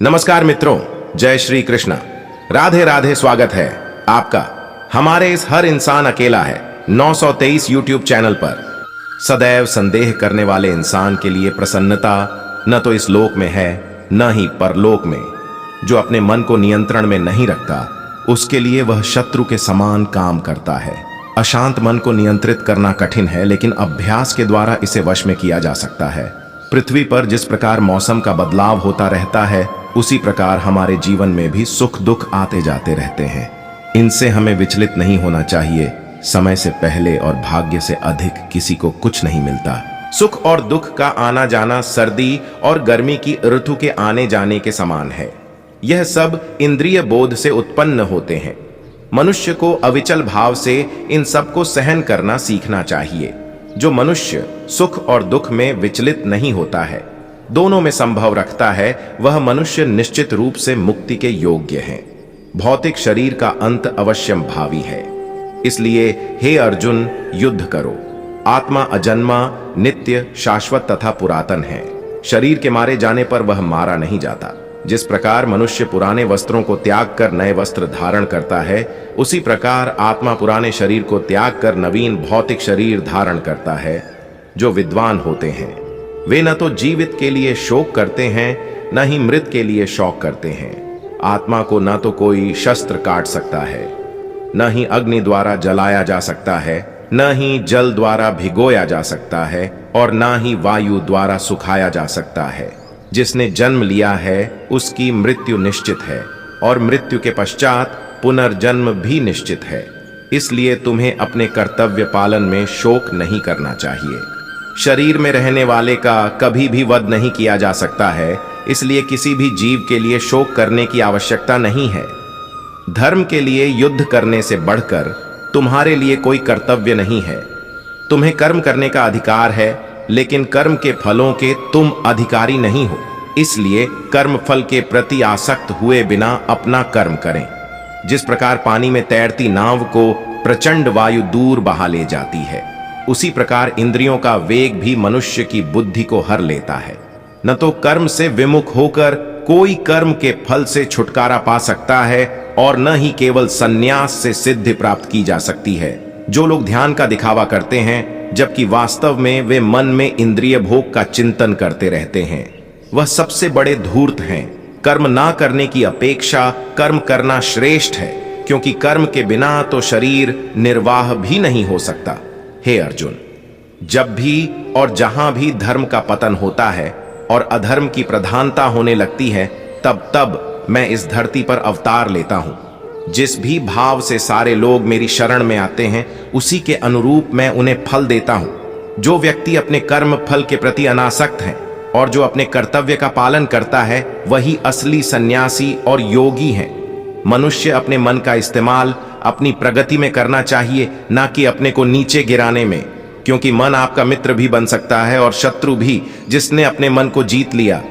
नमस्कार मित्रों, जय श्री कृष्णा। राधे राधे। स्वागत है आपका हमारे इस हर इंसान अकेला है 923 यूट्यूब चैनल पर। सदैव संदेह करने वाले इंसान के लिए प्रसन्नता न तो इस लोक में है न ही परलोक में। जो अपने मन को नियंत्रण में नहीं रखता उसके लिए वह शत्रु के समान काम करता है। अशांत मन को नियंत्रित करना कठिन है, लेकिन अभ्यास के द्वारा इसे वश में किया जा सकता है। पृथ्वी पर जिस प्रकार मौसम का बदलाव होता रहता है, उसी प्रकार हमारे जीवन में भी सुख दुख आते जाते रहते हैं। इनसे हमें विचलित नहीं होना चाहिए। समय से पहले और भाग्य से अधिक किसी को कुछ नहीं मिलता। सुख और दुख का आना जाना सर्दी और गर्मी की ऋतु के आने जाने के समान है। यह सब इंद्रिय बोध से उत्पन्न होते हैं। मनुष्य को अविचल भाव से इन सब को सहन करना सीखना चाहिए। जो मनुष्य सुख और दुख में विचलित नहीं होता है, दोनों में संभव रखता है, वह मनुष्य निश्चित रूप से मुक्ति के योग्य है। भौतिक शरीर का अंत अवश्यम भावी है, इसलिए हे अर्जुन, युद्ध करो। आत्मा अजन्मा, नित्य, शाश्वत तथा पुरातन है। शरीर के मारे जाने पर वह मारा नहीं जाता। जिस प्रकार मनुष्य पुराने वस्त्रों को त्याग कर नए वस्त्र धारण करता है, उसी प्रकार आत्मा पुराने शरीर को त्याग कर नवीन भौतिक शरीर धारण करता है। जो विद्वान होते हैं वे न तो जीवित के लिए शोक करते हैं, न ही मृत के लिए शोक करते हैं। आत्मा को न तो कोई शस्त्र काट सकता है, न ही अग्नि द्वारा जलाया जा सकता है, न ही जल द्वारा भिगोया जा सकता है, और न ही वायु द्वारा सुखाया जा सकता है। जिसने जन्म लिया है उसकी मृत्यु निश्चित है, और मृत्यु के पश्चात पुनर्जन्म भी निश्चित है। इसलिए तुम्हें अपने कर्तव्य पालन में शोक नहीं करना चाहिए। शरीर में रहने वाले का कभी भी वध नहीं किया जा सकता है, इसलिए किसी भी जीव के लिए शोक करने की आवश्यकता नहीं है। धर्म के लिए युद्ध करने से बढ़कर तुम्हारे लिए कोई कर्तव्य नहीं है। तुम्हें कर्म करने का अधिकार है, लेकिन कर्म के फलों के तुम अधिकारी नहीं हो। इसलिए कर्म फल के प्रति आसक्त हुए बिना अपना कर्म करें। जिस प्रकार पानी में तैरती नाव को प्रचंड वायु दूर बहा ले जाती है, उसी प्रकार इंद्रियों का वेग भी मनुष्य की बुद्धि को हर लेता है। न तो कर्म से विमुख होकर कोई कर्म के फल से छुटकारा पा सकता है, और न ही केवल संन्यास से सिद्धि प्राप्त की जा सकती है। जो लोग ध्यान का दिखावा करते हैं, जबकि वास्तव में वे मन में इंद्रिय भोग का चिंतन करते रहते हैं, वह सबसे बड़े धूर्त हैं। कर्म ना करने की अपेक्षा कर्म करना श्रेष्ठ है, क्योंकि कर्म के बिना तो शरीर निर्वाह भी नहीं हो सकता। हे अर्जुन, जब भी और जहां भी धर्म का पतन होता है और अधर्म की प्रधानता होने लगती है, तब तब मैं इस धरती पर अवतार लेता हूं। जिस भी भाव से सारे लोग मेरी शरण में आते हैं, उसी के अनुरूप मैं उन्हें फल देता हूं। जो व्यक्ति अपने कर्म फल के प्रति अनासक्त है और जो अपने कर्तव्य का पालन करता है, वही असली सन्यासी और योगी है। मनुष्य अपने मन का इस्तेमाल अपनी प्रगति में करना चाहिए, ना कि अपने को नीचे गिराने में, क्योंकि मन आपका मित्र भी बन सकता है और शत्रु भी। जिसने अपने मन को जीत लिया,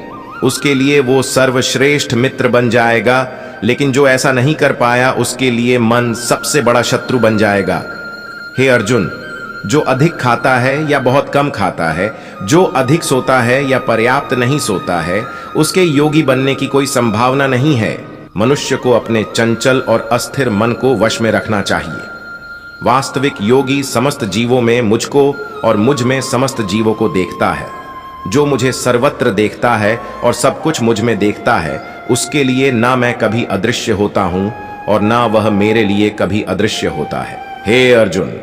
उसके लिए वो सर्वश्रेष्ठ मित्र बन जाएगा, लेकिन जो ऐसा नहीं कर पाया, उसके लिए मन सबसे बड़ा शत्रु बन जाएगा। हे अर्जुन, जो अधिक खाता है या बहुत कम खाता है, जो अधिक सोता है या पर्याप्त नहीं सोता है, उसके योगी बनने की कोई संभावना नहीं है। मनुष्य को अपने चंचल और अस्थिर मन को वश में रखना चाहिए। वास्तविक योगी समस्त जीवों में मुझको और मुझ में समस्त जीवों को देखता है। जो मुझे सर्वत्र देखता है और सब कुछ मुझ में देखता है, उसके लिए ना मैं कभी अदृश्य होता हूं और ना वह मेरे लिए कभी अदृश्य होता है। हे अर्जुन,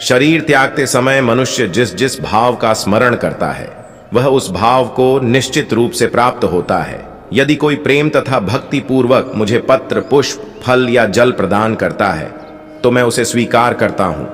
शरीर त्यागते समय मनुष्य जिस जिस भाव का स्मरण करता है, वह उस भाव को निश्चित रूप से प्राप्त होता है। यदि कोई प्रेम तथा भक्ति पूर्वक मुझे पत्र, पुष्प, फल या जल प्रदान करता है, तो मैं उसे स्वीकार करता हूं।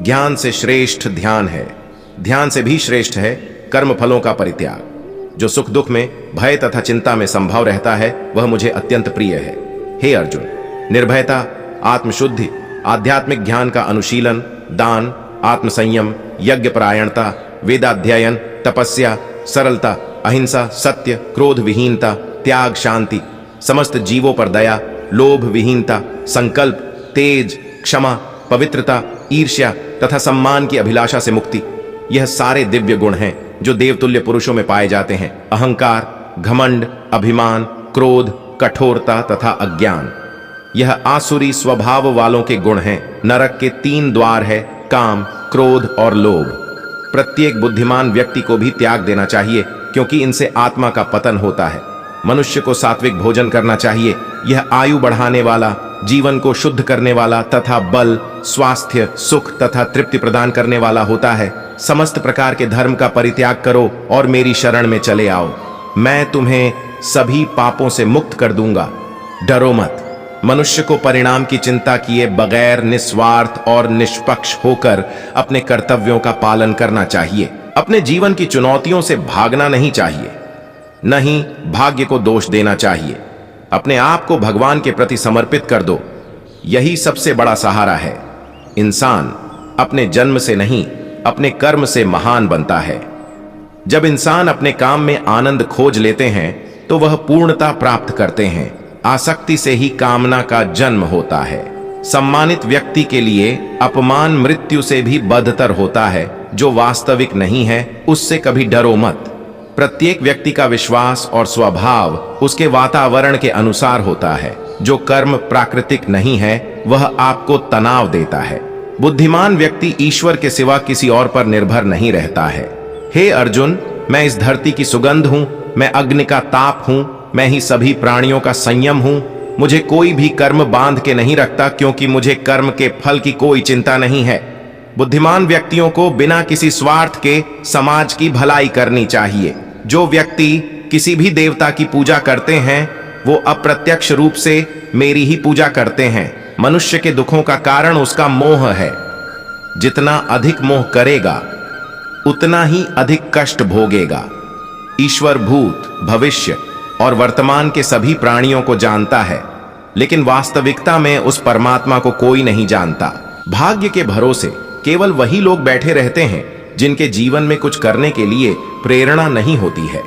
ज्ञान से श्रेष्ठ ध्यान है, ध्यान से भी श्रेष्ठ है कर्म फलों का परित्याग। जो सुख दुख में, भय तथा चिंता में संभव रहता है, वह मुझे अत्यंत प्रिय है। हे अर्जुन, निर्भयता, आत्मशुद्धि, आध्यात्मिक ज्ञान का अनुशीलन, दान, आत्मसंयम, यज्ञ परायणता, वेदाध्ययन, तपस्या, सरलता, अहिंसा, सत्य, क्रोध विहीनता, त्याग, शांति, समस्त जीवों पर दया, लोभ विहीनता, संकल्प, तेज, क्षमा, पवित्रता, ईर्ष्या तथा सम्मान की अभिलाषा से मुक्ति, यह सारे दिव्य गुण हैं जो देवतुल्य पुरुषों में पाए जाते हैं। अहंकार, घमंड, अभिमान, क्रोध, कठोरता तथा अज्ञान। यह आसुरी स्वभाव वालों के गुण हैं। नरक के 3 द्वार है, काम, क्रोध और लोभ। प्रत्येक बुद्धिमान व्यक्ति को भी त्याग देना चाहिए, क्योंकि इनसे आत्मा का पतन होता है। मनुष्य को सात्विक भोजन करना चाहिए। यह आयु बढ़ाने वाला, जीवन को शुद्ध करने वाला तथा बल, स्वास्थ्य, सुख तथा तृप्ति प्रदान करने वाला होता है। समस्त प्रकार के धर्म का परित्याग करो और मेरी शरण में चले आओ। मैं तुम्हें सभी पापों से मुक्त कर दूंगा। डरो मत। मनुष्य को परिणाम की चिंता किए बगैर निस्वार्थ और निष्पक्ष होकर अपने कर्तव्यों का पालन करना चाहिए। अपने जीवन की चुनौतियों से भागना नहीं चाहिए, न ही भाग्य को दोष देना चाहिए। अपने आप को भगवान के प्रति समर्पित कर दो, यही सबसे बड़ा सहारा है। इंसान अपने जन्म से नहीं, अपने कर्म से महान बनता है। जब इंसान अपने काम में आनंद खोज लेते हैं तो वह पूर्णता प्राप्त करते हैं। आसक्ति से ही कामना का जन्म होता है। सम्मानित व्यक्ति के लिए अपमान मृत्यु से भी बदतर होता है। जो वास्तविक नहीं है उससे कभी डरो मत। प्रत्येक व्यक्ति का विश्वास और स्वभाव उसके वातावरण के अनुसार होता है। जो कर्म प्राकृतिक नहीं है वह आपको तनाव देता है। बुद्धिमान व्यक्ति ईश्वर के सिवा किसी और पर निर्भर नहीं रहता है। हे अर्जुन, मैं इस धरती की सुगंध हूं, मैं अग्नि का ताप हूं, मैं ही सभी प्राणियों का संयम हूं। मुझे कोई भी कर्म बांध के नहीं रखता, क्योंकि मुझे कर्म के फल की कोई चिंता नहीं है। बुद्धिमान व्यक्तियों को बिना किसी स्वार्थ के समाज की भलाई करनी चाहिए। जो व्यक्ति किसी भी देवता की पूजा करते हैं वो अप्रत्यक्ष रूप से मेरी ही पूजा करते हैं। मनुष्य के दुखों का कारण उसका मोह है। जितना अधिक मोह करेगा उतना ही अधिक कष्ट भोगेगा। ईश्वर भूत, भविष्य और वर्तमान के सभी प्राणियों को जानता है, लेकिन वास्तविकता में उस परमात्मा को कोई नहीं जानता। भाग्य के भरोसे केवल वही लोग बैठे रहते हैं जिनके जीवन में कुछ करने के लिए प्रेरणा नहीं होती है।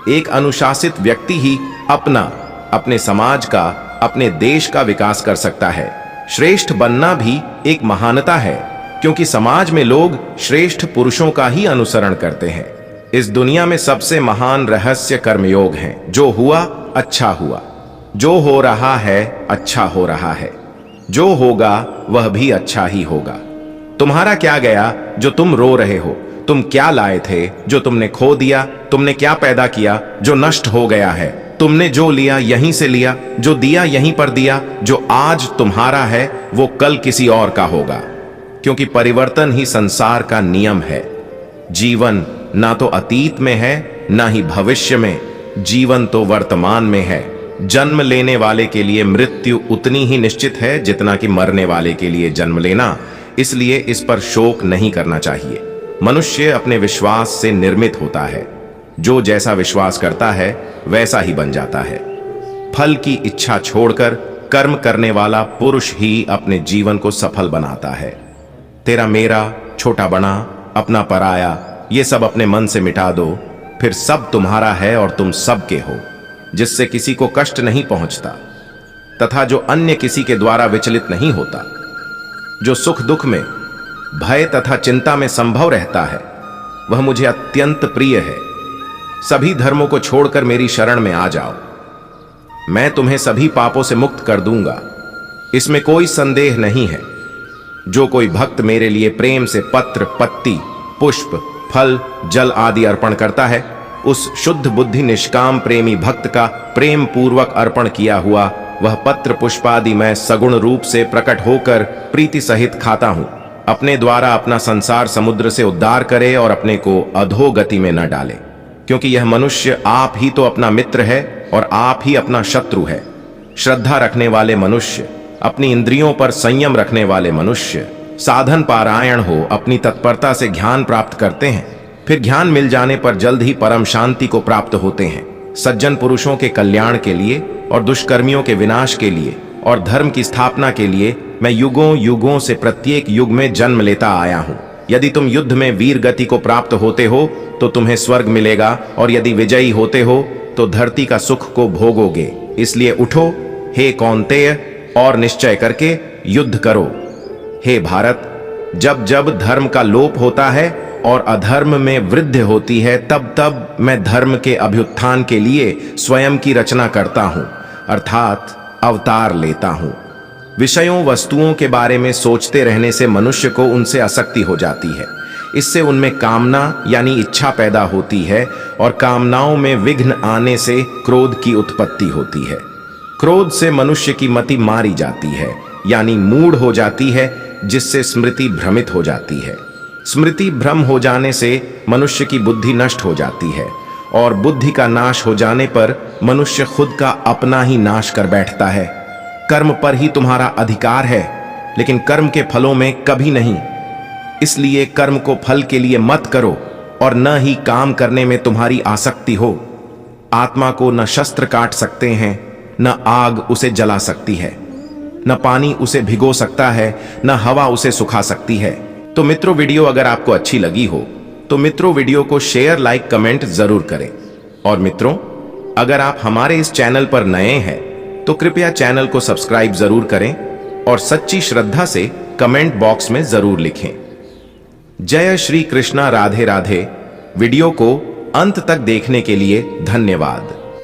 एक अनुशासित व्यक्ति ही अपने समाज का, अपने देश का विकास कर सकता है। श्रेष्ठ बनना भी एक महानता है, क्योंकि समाज में लोग श्रेष्ठ पुरुषों का ही अनुसरण करते हैं। इस दुनिया में सबसे महान रहस्य कर्मयोग है। जो हुआ अच्छा हुआ, जो हो रहा है अच्छा हो रहा है, जो होगा वह भी अच्छा ही होगा। तुम्हारा क्या गया जो तुम रो रहे हो? तुम क्या लाए थे जो तुमने खो दिया? तुमने क्या पैदा किया जो नष्ट हो गया है? तुमने जो लिया यहीं से लिया, जो दिया यहीं पर दिया। जो आज तुम्हारा है वो कल किसी और का होगा, क्योंकि परिवर्तन ही संसार का नियम है। जीवन ना तो अतीत में है ना ही भविष्य में, जीवन तो वर्तमान में है। जन्म लेने वाले के लिए मृत्यु उतनी ही निश्चित है जितना कि मरने वाले के लिए जन्म लेना, इसलिए इस पर शोक नहीं करना चाहिए। मनुष्य अपने विश्वास से निर्मित होता है। जो जैसा विश्वास करता है वैसा ही बन जाता है। फल की इच्छा छोड़कर कर्म करने वाला पुरुष ही अपने जीवन को सफल बनाता है। तेरा मेरा, छोटा बड़ा, अपना पराया, ये सब अपने मन से मिटा दो, फिर सब तुम्हारा है और तुम सब के हो। जिससे किसी को कष्ट नहीं पहुंचता तथा जो अन्य किसी के द्वारा विचलित नहीं होता, जो सुख दुख में, भय तथा चिंता में संभव रहता है, वह मुझे अत्यंत प्रिय है। सभी धर्मों को छोड़कर मेरी शरण में आ जाओ, मैं तुम्हें सभी पापों से मुक्त कर दूंगा। इसमें कोई संदेह नहीं है। जो कोई भक्त मेरे लिए प्रेम से पत्र, पत्ती, पुष्प, फल, जल आदि अर्पण करता है, उस शुद्ध बुद्धि निष्काम प्रेमी भक्त का प्रेम पूर्वक अर्पण किया हुआ वह पत्र पुष्पादि मैं सगुण रूप से प्रकट होकर प्रीति सहित खाता हूं। अपने द्वारा अपना संसार समुद्र से उद्धार करे और अपने को अधोगति में न डाले, क्योंकि यह मनुष्य आप ही तो अपना मित्र है और आप ही अपना शत्रु है। श्रद्धा रखने वाले मनुष्य, अपनी इंद्रियों पर संयम रखने वाले मनुष्य, साधन पारायण हो अपनी तत्परता से ज्ञान प्राप्त करते हैं। फिर ज्ञान मिल जाने पर जल्द ही परम शांति को प्राप्त होते हैं। सज्जन पुरुषों के कल्याण के लिए और दुष्कर्मियों के विनाश के लिए और धर्म की स्थापना के लिए मैं युगों युगों से प्रत्येक युग में जन्म लेता आया हूं। यदि तुम युद्ध में वीर गति को प्राप्त होते हो तो तुम्हें स्वर्ग मिलेगा, और यदि विजयी होते हो तो धरती का सुख को भोगोगे। इसलिए उठो हे कौन्तेय, और निश्चय करके युद्ध करो। हे भारत, जब जब धर्म का लोप होता है और अधर्म में वृद्धि होती है, तब तब मैं धर्म के अभ्युत्थान के लिए स्वयं की रचना करता हूं, अर्थात अवतार लेता हूं। विषयों वस्तुओं के बारे में सोचते रहने से मनुष्य को उनसे आसक्ति हो जाती है। इससे उनमें कामना यानी इच्छा पैदा होती है और कामनाओं में विघ्न आने से क्रोध की उत्पत्ति होती है। क्रोध से मनुष्य की मति मारी जाती है यानी मूढ़ हो जाती है, जिससे स्मृति भ्रमित हो जाती है। स्मृति भ्रम हो जाने से मनुष्य की बुद्धि नष्ट हो जाती है और बुद्धि का नाश हो जाने पर मनुष्य खुद का अपना ही नाश कर बैठता है। कर्म पर ही तुम्हारा अधिकार है, लेकिन कर्म के फलों में कभी नहीं। इसलिए कर्म को फल के लिए मत करो और न ही काम करने में तुम्हारी आसक्ति हो। आत्मा को न शस्त्र काट सकते हैं, न आग उसे जला सकती है, न पानी उसे भिगो सकता है, न हवा उसे सुखा सकती है। तो मित्रों, वीडियो अगर आपको अच्छी लगी हो तो मित्रों वीडियो को शेयर, लाइक, कमेंट जरूर करें। और मित्रों, अगर आप हमारे इस चैनल पर नए हैं तो कृपया चैनल को सब्सक्राइब जरूर करें और सच्ची श्रद्धा से कमेंट बॉक्स में जरूर लिखें। जय श्री कृष्णा। राधे राधे। वीडियो को अंत तक देखने के लिए धन्यवाद।